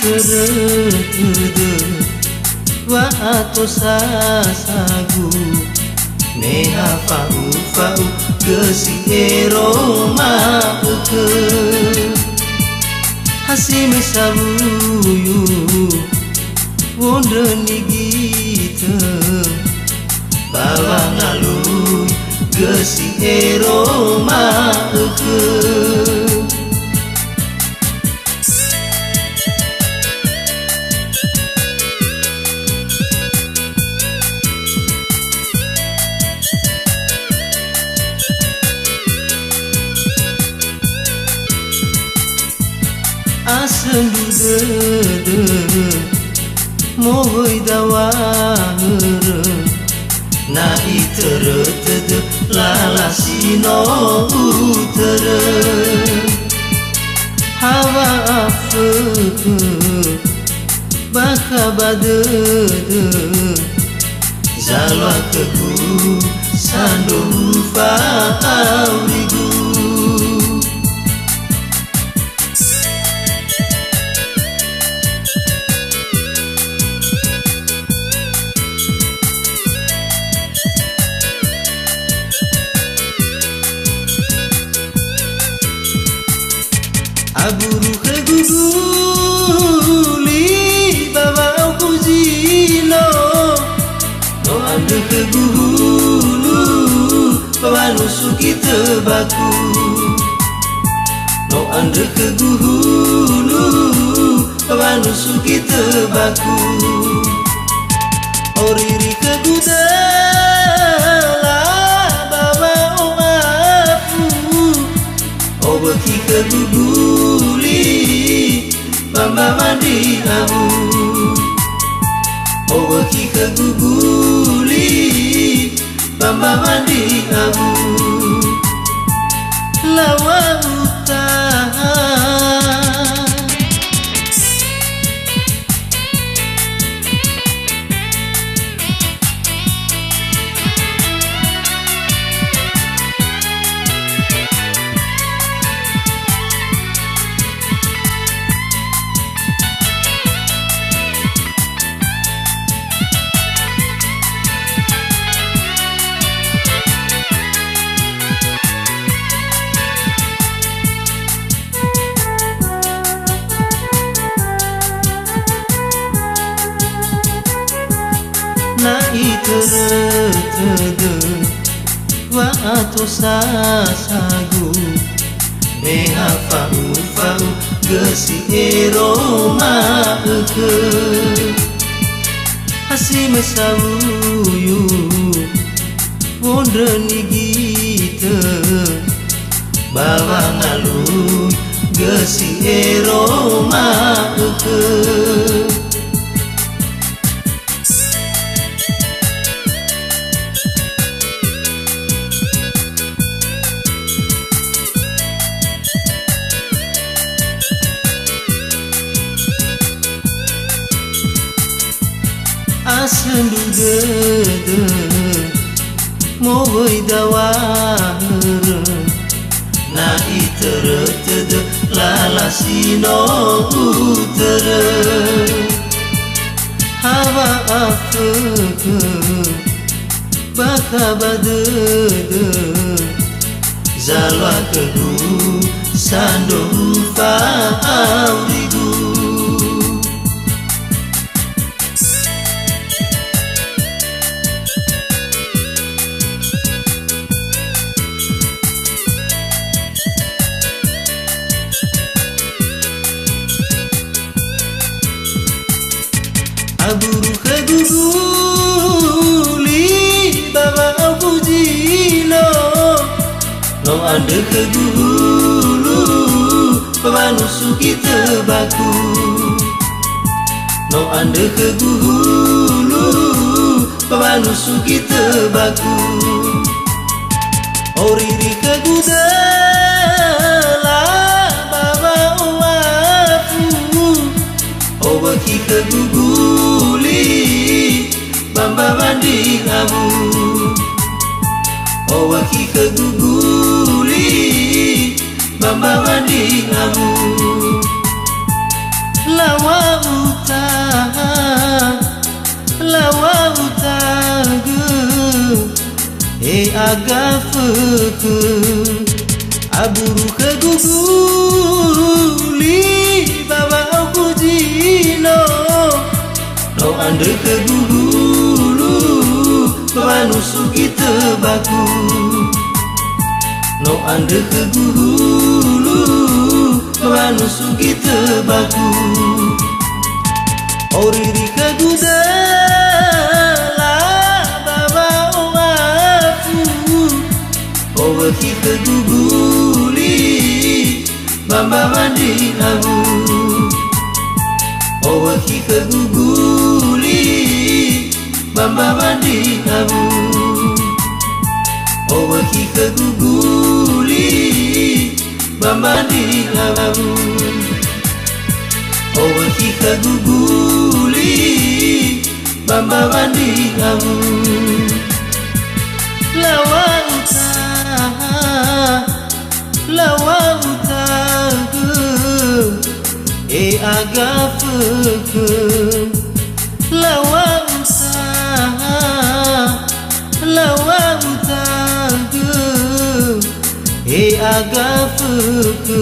terede wa ato sasagu neha fau gesi eroma ke hasime sabuyu wonde nigita bawa ngalu gesi eroma ke asem dede mohoi dawahre na iterete lalasino utere hawa afe baka badede zalwa keku sando faurigu aburu keguguli bawa kuzino no ande kegulu bawa nusuki tebaku no ande kegulu bawa nusuki tebaku oriri kegudala bawa oafu obeki keguguli bamba mandi abu obeki keguguli bamba mandi abu lawa utah na iterete wa ato sasagu neha fau gesi eroma ke hasime sabuyu wonde nigita bawa ngalu gesi eroma ke asem dede mohoi dawahre na iterete lalasino utere hawa afe baka badede zalwa kedu sando faurigu aburu keguguli bawa kuzino no ande kegulu bawa nusuki tebaku no ande kegulu bawa nusuki tebaku oriri kegudala bawa oafu obeki keguguli bamba mandi abu owaki keguguli bamba mandi abu lawa lawa utaga agafeke aburu keguguli baba aku jino no ande kegugulu banusu kita baku no ande kegugulu banusu kita baku oriri kegudala baba oafu owahi keguguli bamba mandi nabu owahi keguguli bamba mandi nabu owahi keguguli bamba mandi nabu owahi keguguli bamba mandi nabu lawa utaga agafeke lawa utaga agafeke